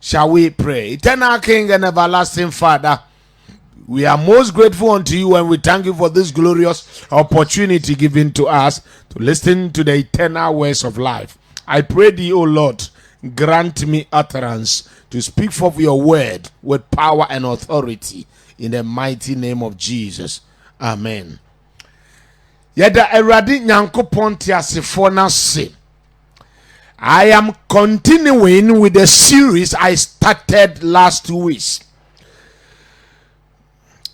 Shall we pray? Eternal King and everlasting Father, we are most grateful unto you and we thank you for this glorious opportunity given to us to listen to the eternal words of life. I pray thee, O Lord, grant me utterance to speak forth your word with power and authority in the mighty name of Jesus. Amen. Yada Eradi Nyankopon tiasefo na se. I am continuing with the series I started last 2 weeks,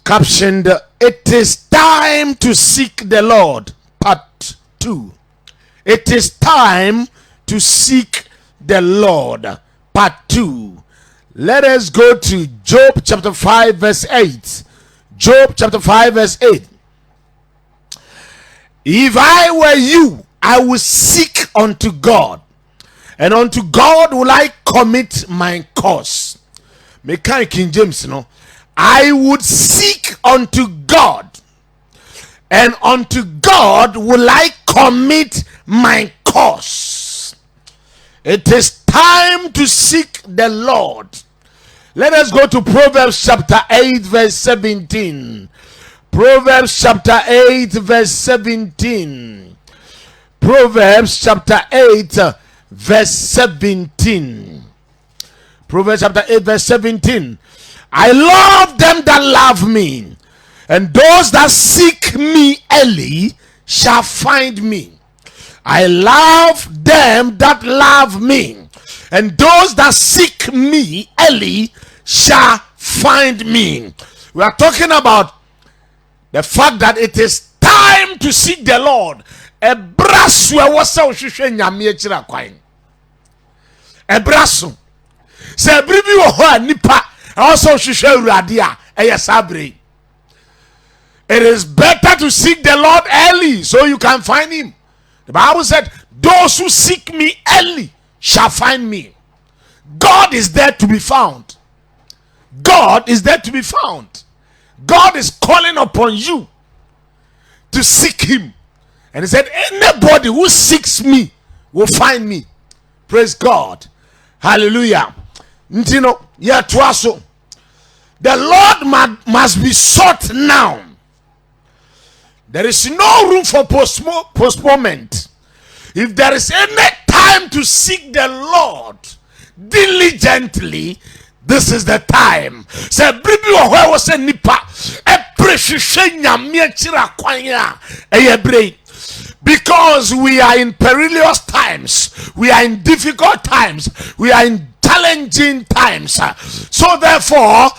captioned "It is time to seek the Lord," part 2. It is time to seek the Lord, part 2. Let us go to Job chapter 5 verse 8. Job chapter 5 verse 8. If I were you, I would seek unto God, and unto God will I commit my cause. Mekai King James, no. I would seek unto God, and unto God will I commit my cause. It is time to seek the Lord. Let us go to Proverbs chapter 8 verse 17. Proverbs chapter 8 verse 17. Proverbs chapter 8 verse 17. Proverbs chapter 8 verse 17. I love them that love me, and those that seek me early shall find me. I love them that love me, and those that seek me early shall find me. We are talking about the fact that it is time to seek the Lord. Ebrasu wasa ohwehwe nyame akira kwan. Ebrasu se bribi wo ho anipa also ohwehwe urade a eyesabre. It is better to seek the Lord early so you can find him. The Bible said, those who seek me early shall find me. God is there to be found. God is there to be found. God is calling upon you to seek him. And he said, anybody who seeks me will find me. Praise God. Hallelujah. Ntino, yeah, twaso. The Lord must be sought now. There is no room for postponement. If there is any time to seek the Lord diligently, this is the time. Say bribi wo was a nipa e prehwehwe nyame akira kwan a because we are in perilous times, we are in difficult times, we are in challenging times. So therefore,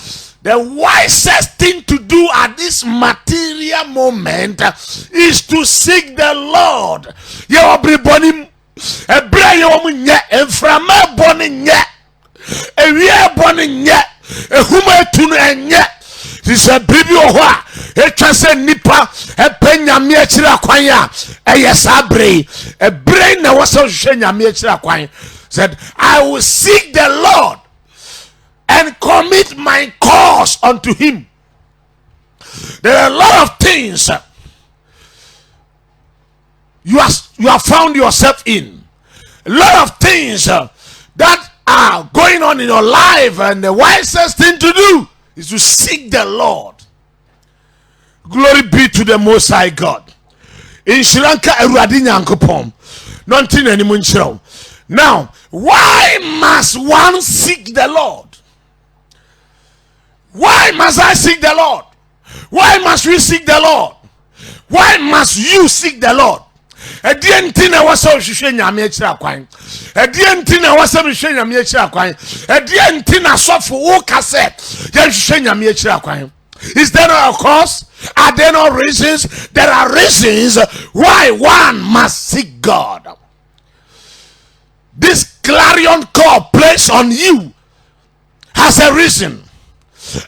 the wisest thing to do at this material moment is to seek the Lord. Everybody, ewie bone nye ehuma etunu enye tise bibi ohwa etwase nipa epenya akira kwan a eyesabre ebre na wasa hwehwe nyame akira kwan. Said, I will seek the Lord and commit my cause unto him. There are a lot of things you have found yourself in, a lot of things that are going on in your life, and the wisest thing to do is to seek the Lord. Glory be to the Most High God. In Shiranka Eradi Nyankopon, nothing anymore. Now, why must one seek the Lord? Why must I seek the Lord? Why must we seek the Lord? Why must you seek the Lord? Edientina wasa ohwehwe nyame akira kwan. Edientina wasa mhwehwe nyame akira kwan. Edientina sofo wo kase ya hwehwe nyame akira kwan. Is there no cause? Are there no reasons? There are reasons why one must seek God. This clarion call placed on you has a reason.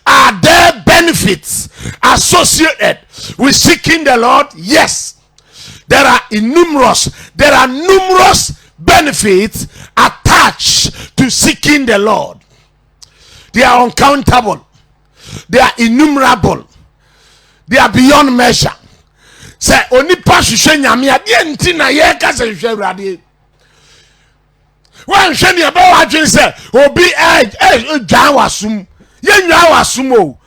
Are there benefits associated with seeking the Lord? Yes. There are numerous benefits attached to seeking the Lord. They are uncountable. They are innumerable. They are beyond measure. Say onipa hwehwe nyame ade enti na ye ka se hwehwe urade. One shiny about what you say, or be a Jawasum. Yen Yawasumo.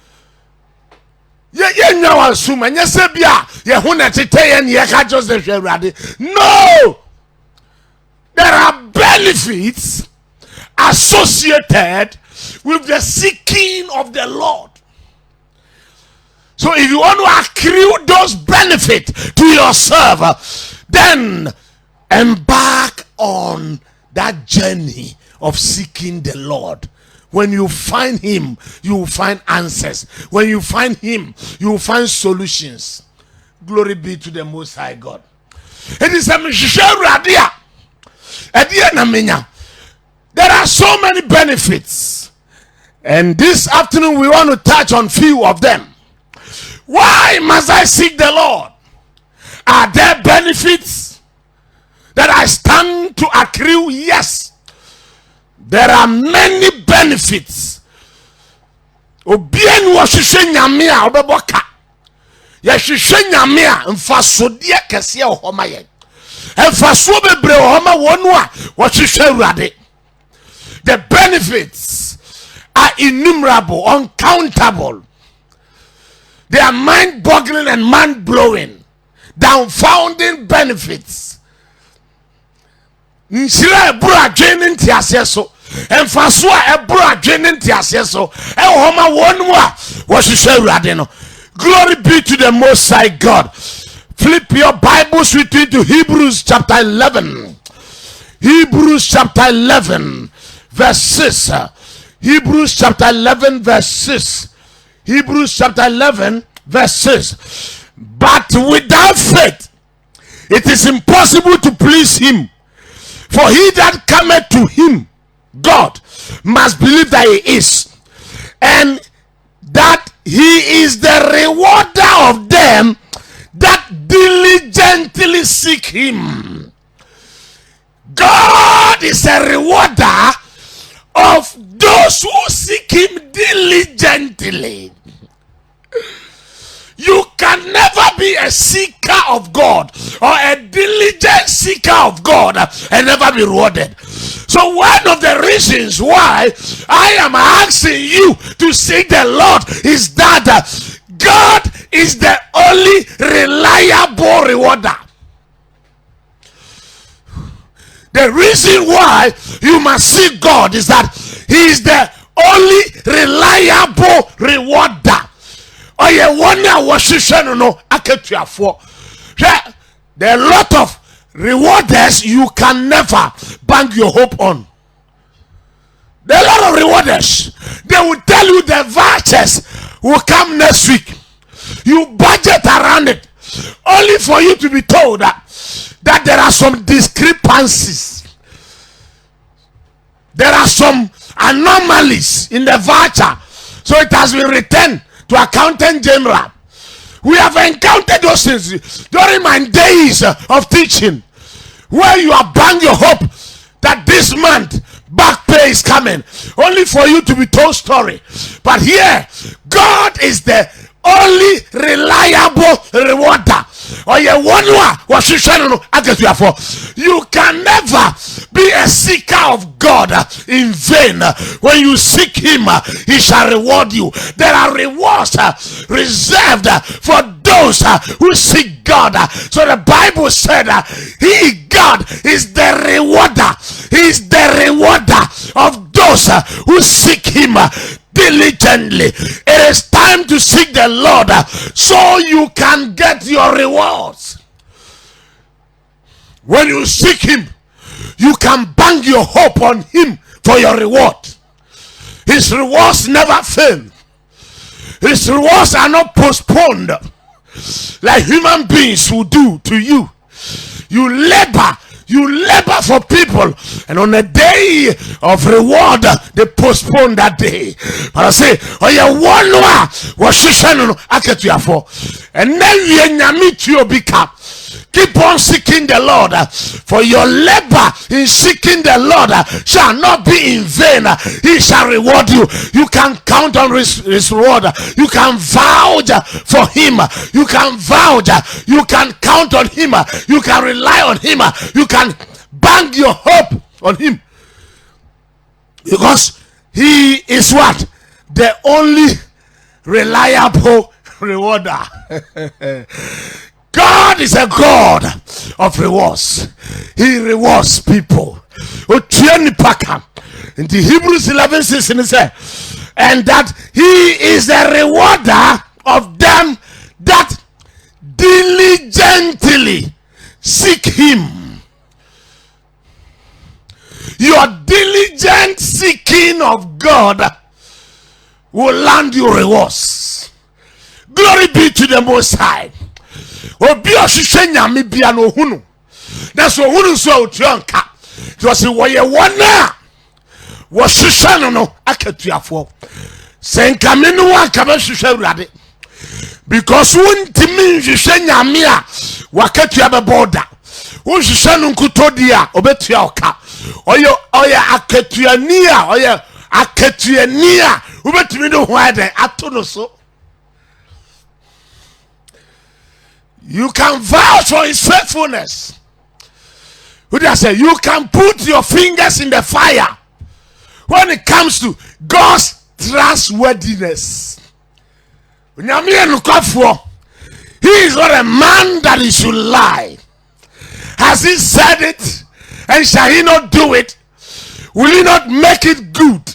Yen Yawasum, and yes, Bia, Yahuna Tite and Yaka Joseph Radi. No, there are benefits associated with the seeking of the Lord. So if you want to accrue those benefits to yourself, then embark on that journey of seeking the Lord. When you find him, you will find answers. When you find him, you will find solutions. Glory be to the Most High God. It is a radia. There are so many benefits, and this afternoon we want to touch on few of them. Why must I seek the Lord? Are there benefits that I stand to accrue? Yes. There are many benefits. Obien wo hwehwe nyame a obeboka. Ye hwehwe nyame a mfasodie kese e ho ma ye. Emfaso bebre ho ma wonu a wo hwehwe Awurade. The benefits are innumerable, uncountable. They are mind-boggling and mind-blowing, downfounding benefits. Nsira ebura adwene nti aseso, emfaso a ebura adwene nti aseso, e homa wonu a wo hwehwe Awurade no. Glory be to the Most High God. Flip your Bibles with me to Hebrews chapter 11. Hebrews chapter 11 verse 6. Hebrews chapter 11 verse 6. Hebrews chapter 11 verse 6. But without faith it is impossible to please him. For he that cometh to him, God, must believe that he is, and that he is the rewarder of them that diligently seek him. God is a rewarder of those who seek him diligently. You can never be a seeker of God or a diligent seeker of God and never be rewarded. So one of the reasons why I am asking you to seek the Lord is that God is the only reliable rewarder. The reason why you must seek God is that he is the only reliable rewarder. Oh yeah, one year was no akatuafo. There are a lot of rewarders you can never bank your hope on. There are a lot of rewarders. They will tell you the vouchers will come next week. You budget around it, only for you to be told that there are some discrepancies. There are some anomalies in the voucher, so it has been returned to Accountant General. We have encountered those things during my days of teaching, where you are banking your hope that this month back pay is coming, only for you to be told story. But here, God is the only reliable rewarder. You can never be a seeker of God in vain. When you seek him, he shall reward you. There are rewards reserved for those who seek God. So the Bible said he, God, is the rewarder. He is the rewarder of those who seek him diligently. It is time to seek the Lord so you can get your rewards. When you seek him, you can bank your hope on him for your reward. His rewards never fail. His rewards are not postponed like human beings will do to you. You labor for people, and on the day of reward they postpone that day. But I say, oh yeah, one was akatuafo, and then you nyame to become. Keep on seeking the Lord, for your labor in seeking the Lord shall not be in vain. He shall reward you. You can count on his reward. You can vouch for him. You can vouch. You can count on him. You can rely on him. You can bank your hope on him. Because he is what? The only reliable rewarder. God is a God of rewards. He rewards people. In the Hebrews 11:6, and that he is a rewarder of them that diligently seek him. Your diligent seeking of God will land you rewards. Glory be to the Most High. Obi ohwehwe nyame bia no hunu. Na so hunu so otuanka. It was woye wona. Wo hwehwe no no akatuafo. Senkame no wanka ba hwehwe Awurade. Because wontimi hwehwe nyame a wakatua be border. Wo hwehwe no nkutodi a obetua oka. Oye akatuani a oye akatuani a obetumi no ho ade ato no so. You can vouch for his faithfulness. Who does say you can put your fingers in the fire when it comes to God's trustworthiness. He is not a man that he should lie. Has he said it, and shall he not do it? Will he not make it good?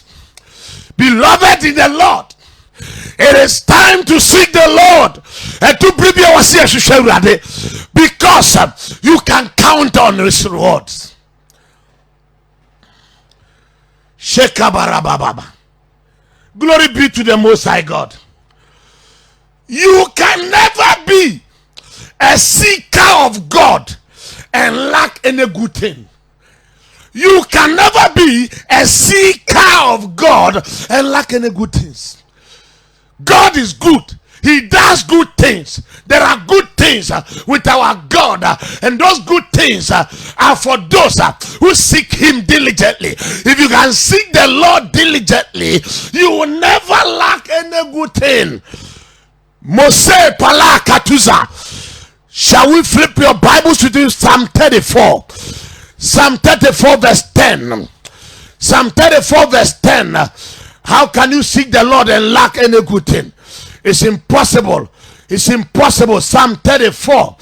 Beloved in the Lord, it is time to seek the Lord and to prepare because you can count on his rewards. Glory be to the Most High God. You can never be a seeker of God and lack any good thing. You can never be a seeker of God and lack any good things. God is good. He does good things. There are good things with our God, and those good things are for those who seek him diligently. If you can seek the Lord diligently, you will never lack any good thing. Mose palakatuza. Shall we flip your Bibles to Psalm 34? Psalm 34 verse 10. Psalm 34 verse 10. How can you seek the Lord and lack any good thing? It's impossible. It's impossible. Psalm 34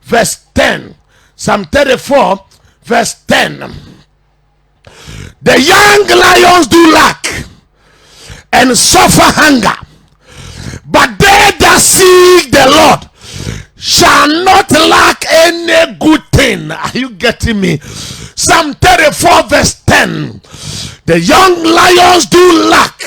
verse 10. Psalm 34 verse 10. The young lions do lack and suffer hunger, but they that seek the Lord shall not lack any good thing. Are you getting me? Psalm 34 verse 10. The young lions do lack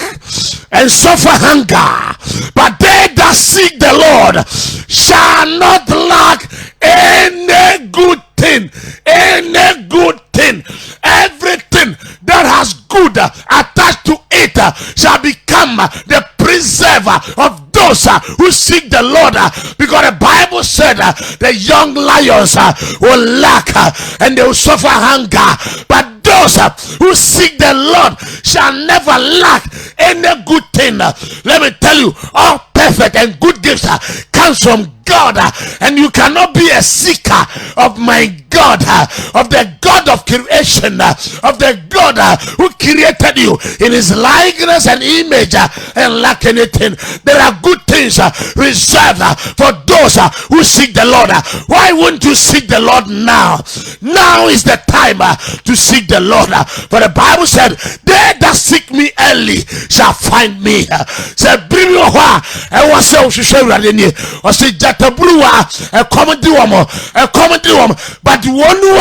and suffer hunger, but they that seek the Lord shall not lack any good thing. Any good thing. Everything that has good attached to it shall become the preserver of those who seek the Lord, because the Bible said the young lions will lack and they will suffer hunger, but those who seek the Lord shall never lack any good thing. Let me tell you, all perfect and good gifts comes from God, and you cannot be a seeker of my God, of the God of creation, of the God who created you in his likeness and image, and lack anything. There are good things reserved for those who seek the Lord. Why wouldn't you seek the Lord now? Now is the time to seek the Lord, for the Bible said, they that seek me early shall find me. Say, bring your heart and was so Tabrua, a comedy woman, but one who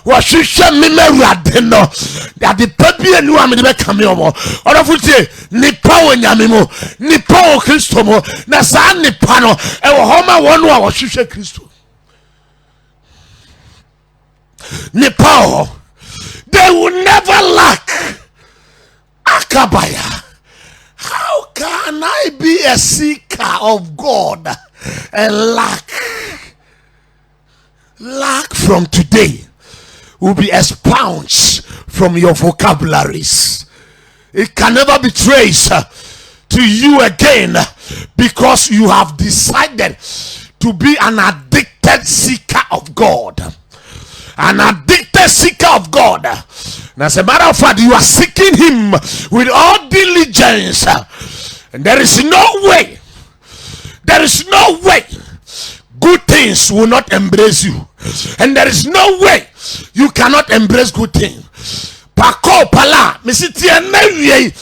was she me radeno that the baby and you am the come over. Or of which ni power yamimo, ni power Christomo, Nasan ni pano, and Homa one who was she Christo. Ni power, they will never lack. Akabaya. How can I be a seeker of God and lack from today will be expunged from your vocabularies? It can never be traced to you again, because you have decided to be an addicted seeker of God. an addicted seeker of God. And as a matter of fact, you are seeking him with all diligence. And there is no way good things will not embrace you. And there is no way you cannot embrace good things. Pako pala, misitia newie,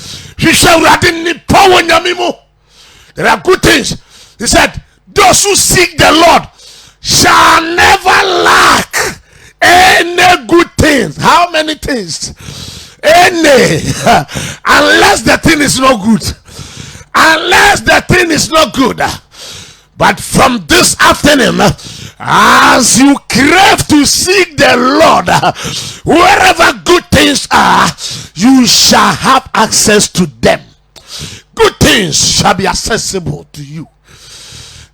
there are good things. He said, those who seek the Lord shall never lack any good things. How many things? Any. Unless the thing is not good. Unless the thing is not good. But from this afternoon, as you crave to seek the Lord, wherever good things are, you shall have access to them. Good things shall be accessible to you.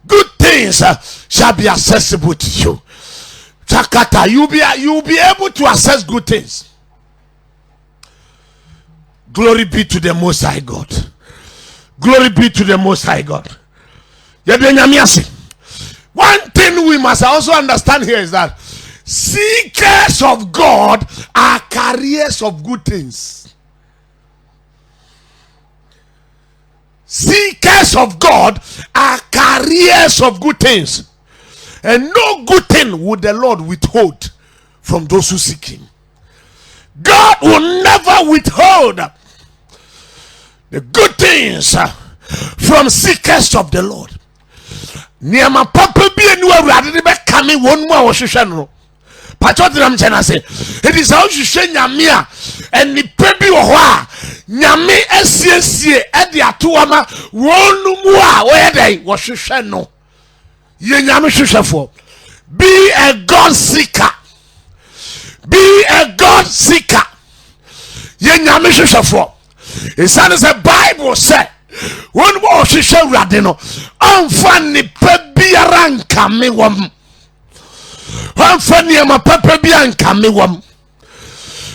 Good things shall be accessible to you. Chakata, you'll be able to access good things. Glory be to the Most High God. Glory be to the Most High God. One thing we must also understand here is that seekers of God are carriers of good things. Seekers of God are carriers of good things. And no good thing would the Lord withhold from those who seek him. God will never withhold the good things from seekers of the Lord. Niama papa bi enu awurade de be kame won mu a wo hwehwe no. Pachodram chena say, it is how you hwehwe nyame a enipa bi wo ho a nyame asiesie e de atoama wonu mu a wo yedai wo hwehwe no. Ye nyame hwehwefo. Be a God seeker. Be a God seeker. Ye nyame hwehwefo. It says the Bible said, when wo hwehwe awurade no, amfa nipa biara nkame wom. Amfa niema papa bia nkame wom.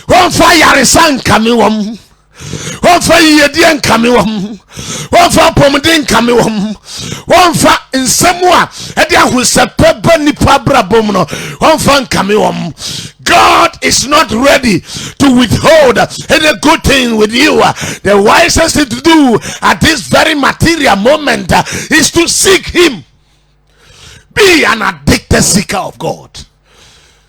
Amfa yaresa nkame wom. Amfa yedie nkame wom. Amfa pomde nkame wom. Amfa nsemu a ede ahosepa ba nipa brabom no. Amfa nkame wom. God is not ready to withhold any good thing with you. The wisest thing to do at this very material moment is to seek him. Be an addicted seeker of God,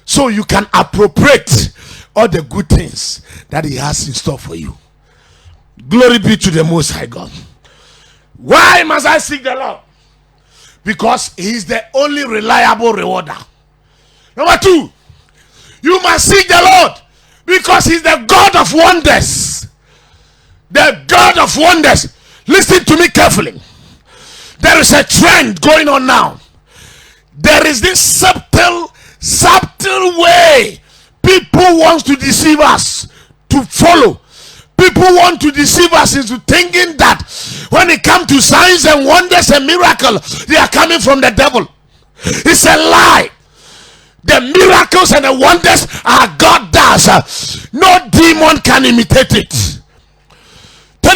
so you can appropriate all the good things that he has in store for you. Glory be to the Most High God. Why must I seek the Lord? Because he is the only reliable rewarder. Number two, you must seek the Lord because he's the God of wonders. The God of wonders. Listen to me carefully. There is a trend going on now. There is this subtle way people want to deceive us to follow. People want to deceive us into thinking that when it comes to signs and wonders and miracles, they are coming from the devil. It's a lie. The miracles and the wonders are God does. No demon can imitate it. Hey,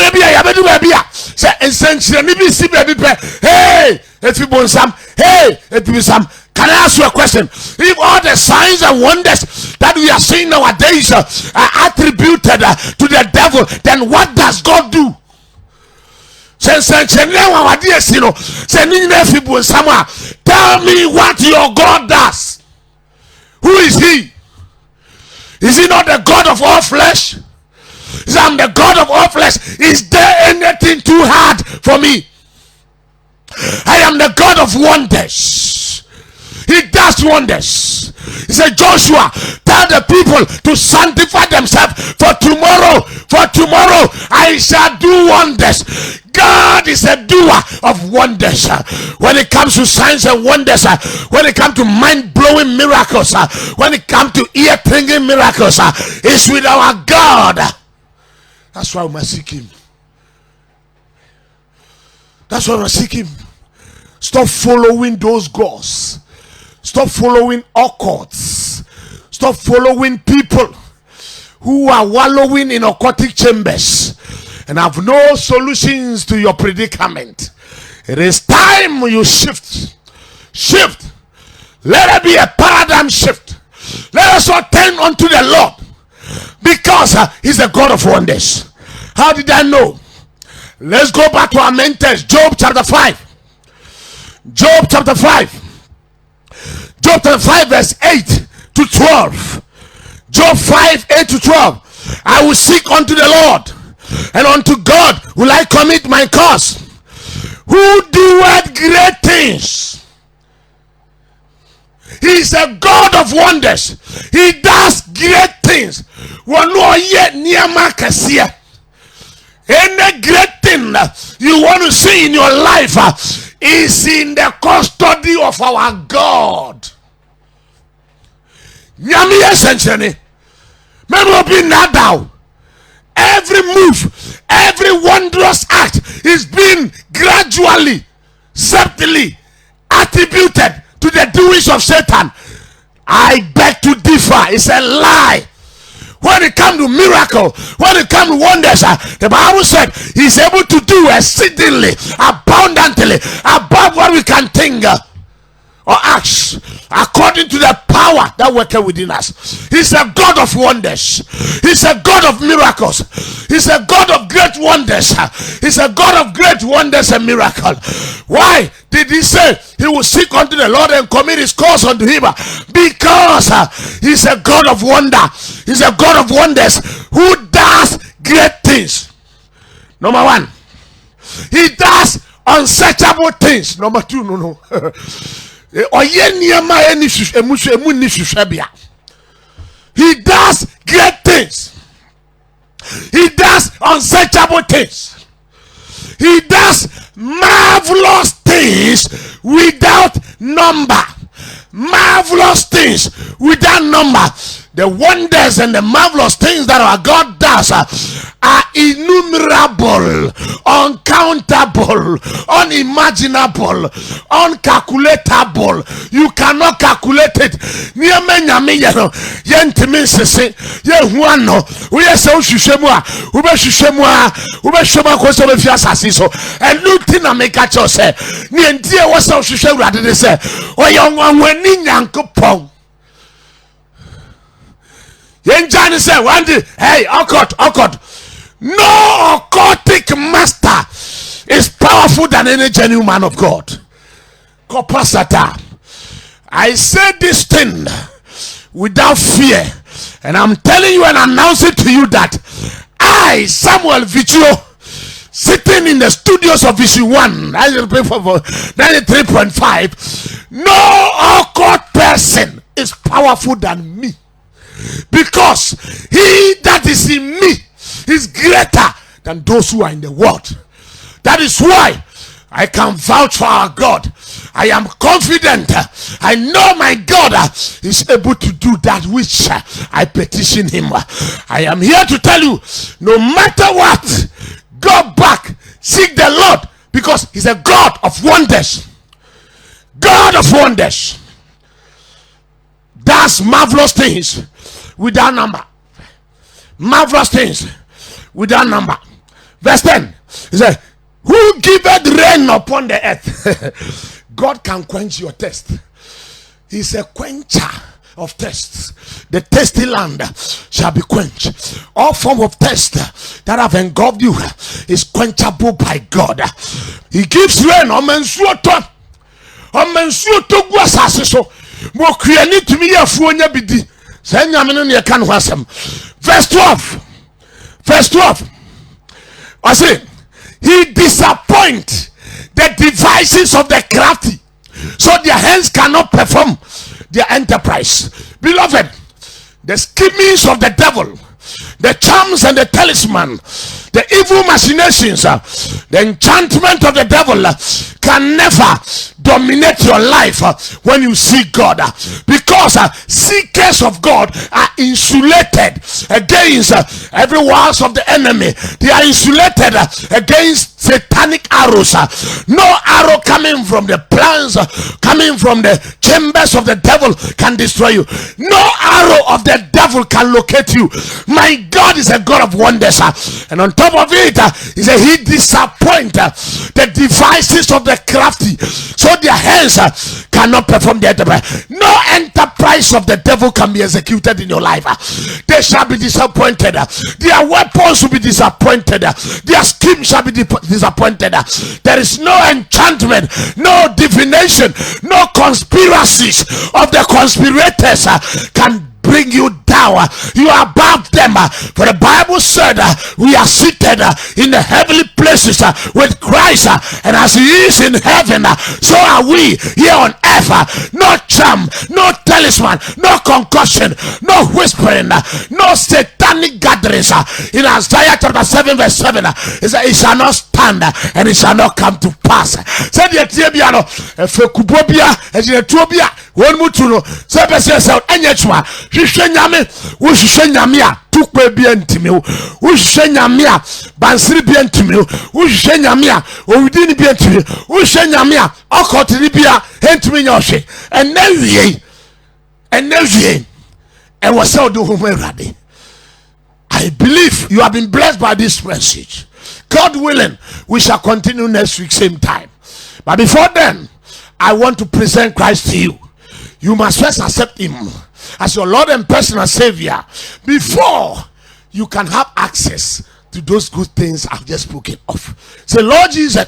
can I ask you a question? If all the signs and wonders that we are seeing nowadays are attributed to the devil, then what does God do? Tell me what your God does. Who is he? Is he not the God of all flesh? Is I'm the God of all flesh. Is there anything too hard for me? I am the God of wonders. He does wonders. He said, Joshua, tell the people to sanctify themselves for tomorrow. For tomorrow I shall do wonders. God is a doer of wonders. When it comes to signs and wonders, when it comes to mind-blowing miracles, when it comes to ear-tingling miracles, it's with our God. That's why we must seek him. That's why we must seek him. Stop following those gods. Stop following occults. Stop following people who are wallowing in aquatic chambers and have no solutions to your predicament. It is time you shift. Let it be a paradigm shift. Let us all turn unto the Lord, because he's a God of wonders. How did I know? Let's go back to our main text, Job chapter 5. Job chapter 5. Job chapter 5 verse 8 to 12. Job 5, 8 to 12. I will seek unto the Lord, and unto God will I commit my cause. Who doeth great things? He is a God of wonders. He does great things. Any great thing you want to see in your life is in the custody of our God. Every move, every wondrous act is being gradually, subtly attributed to the doings of Satan. I beg to differ. It's a lie. When it comes to miracle, when it comes to wonders, the Bible said he's able to do exceedingly, abundantly, above what we can think or ask, according to the power that worketh within us. He's a God of wonders. He's a God of miracles. He's a God of great wonders. He's a God of great wonders and miracle. Why did he say he will seek unto the Lord and commit his cause unto him? Because he's a God of wonder. He's a God of wonders who does great things. Number one, he does unsearchable things. Number two, no. He does great things. He does unsearchable things. He does marvelous things without number. Marvelous things without number. The wonders and the marvelous things that our God does are innumerable, uncountable, unimaginable, uncalculatable. You cannot calculate it. And Lutina make a choice. Nientia was so she rather than say, "Oh, young one, when Ninyankopong." Yen Johnny said one day, "Hey, occult. No occultic master is powerful than any genuine man of God." Kopasata. I say this thing without fear, and I'm telling you and announcing to you that I, Samuel Vichio, sitting in the studios of Vision 1, 93.5, no occult person is powerful than me. Because he that is in me is greater than those who are in the world. That is why I can vouch for our God. I am confident. I know my God is able to do that which I petition him. I am here to tell you, no matter what, go back, seek the Lord, because he's a God of wonders. God of wonders does marvelous things without number. Marvelous things without number. Verse 10, he said, "Who giveth rain upon the earth?" God can quench your thirst. He's a quencher of thirst. The thirsty land shall be quenched. All form of thirst that have engulfed you is quenchable by God. He gives rain. Verse 12. I say, he disappoints the devices of the crafty, so their hands cannot perform their enterprise. Beloved, the schemings of the devil, the charms and the talisman, the evil machinations, the enchantment of the devil can never dominate your life when you see God, because seekers of God are insulated against every wiles of the enemy. They are insulated against satanic arrows, no arrow coming from the plans, coming from the chambers of the devil can destroy you. No arrow of the devil can locate you. My God is a God of wonders, and on top of it, he said he disappoints the devices of the crafty, so their hands cannot perform the enterprise. No enterprise of the devil can be executed in your life. They shall be disappointed. Their weapons will be disappointed. Their scheme shall be disappointed. There is no enchantment, no divination, no conspiracies of the conspirators can bring you down. You are above them, for the Bible said we are seated in the heavenly places with Christ, and as he is in heaven, so are we here on earth. No charm, no talisman, no concussion, no whispering, no satanic gatherings. In Isaiah chapter 7 verse 7, it says it shall not stand and it shall not come to pass. Said the Etiabiano, Fekubobia, Etiobia, one mutuno, Sebes, Enyachma, Shishenyame, Wushenya, Tukwe Bientimil, Wushenya, Bansri Bientimil, Wushenya, Udini Bientimil, Wushenya, Okotribia, Hentminyoshi, and Nevier, and was so do Humeradi. I believe you have been blessed by this message. God willing, we shall continue next week, same time. But before then, I want to present Christ to you. You must first accept him as your Lord and personal Savior before you can have access to those good things I've just spoken of. Say, Lord Jesus,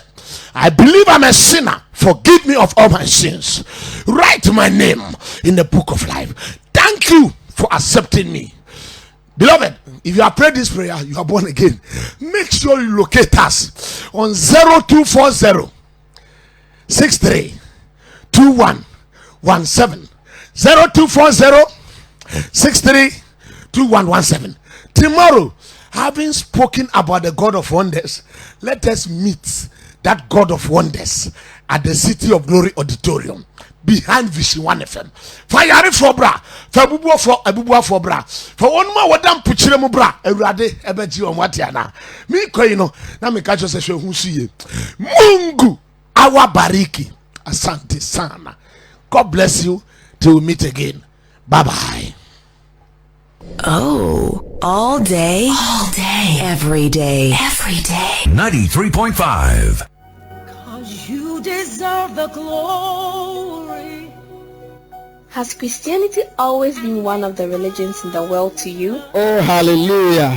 I believe I'm a sinner. Forgive me of all my sins. Write my name in the book of life. Thank you for accepting me. Beloved, if you have prayed this prayer, you are born again. Make sure you locate us on 0240 63 2117. 0240 63 2117. Tomorrow, having spoken about the God of wonders, let us meet that God of wonders at the City of Glory Auditorium behind Vision 1 FM. Fire for bra, for bubu for abubu for bra. For one more wadam puchire mu bra. Ewurade ebeji on watiana. Me koyino na me ka chose hwe hu suye. Mungu awabariki. Asante sana. God bless you till we meet again. Bye bye. Oh, all day, every day. 93.5. You deserve the glory. Has Christianity always been one of the religions in the world to you? Oh, hallelujah.